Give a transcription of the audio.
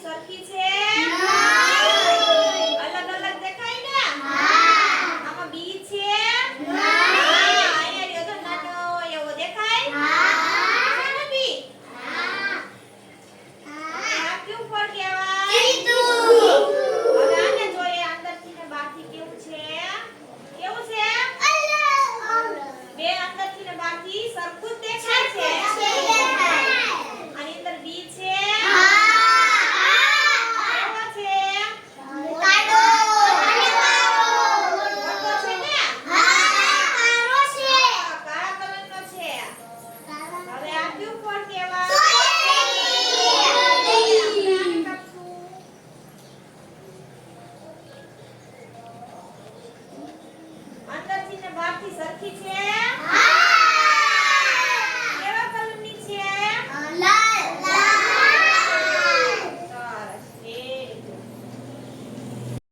સરખી છે? નહીં. અલગ અલગ દેખાય ને? હા. આમાં બી છે? નહીં. અહીંયા રહ્યો તો નાનો એવો દેખાય? હા. છે ને બી? હા. આ ક્યું ફળ કહેવાય? કીધું. હવે આને જોઈએ અંદરથી ને બહારથી કેવું છે? કેવું છે? બે અંદરથી ને બહારથી સરખું જ દેખાય છે. આની અંદર બી છે? કેવો છે? મોટો છે ને? કાળા કલરનો છે. હવે આ કયું ફળ કહેવાય? અંદરથી ને બહારથી સરખી છે?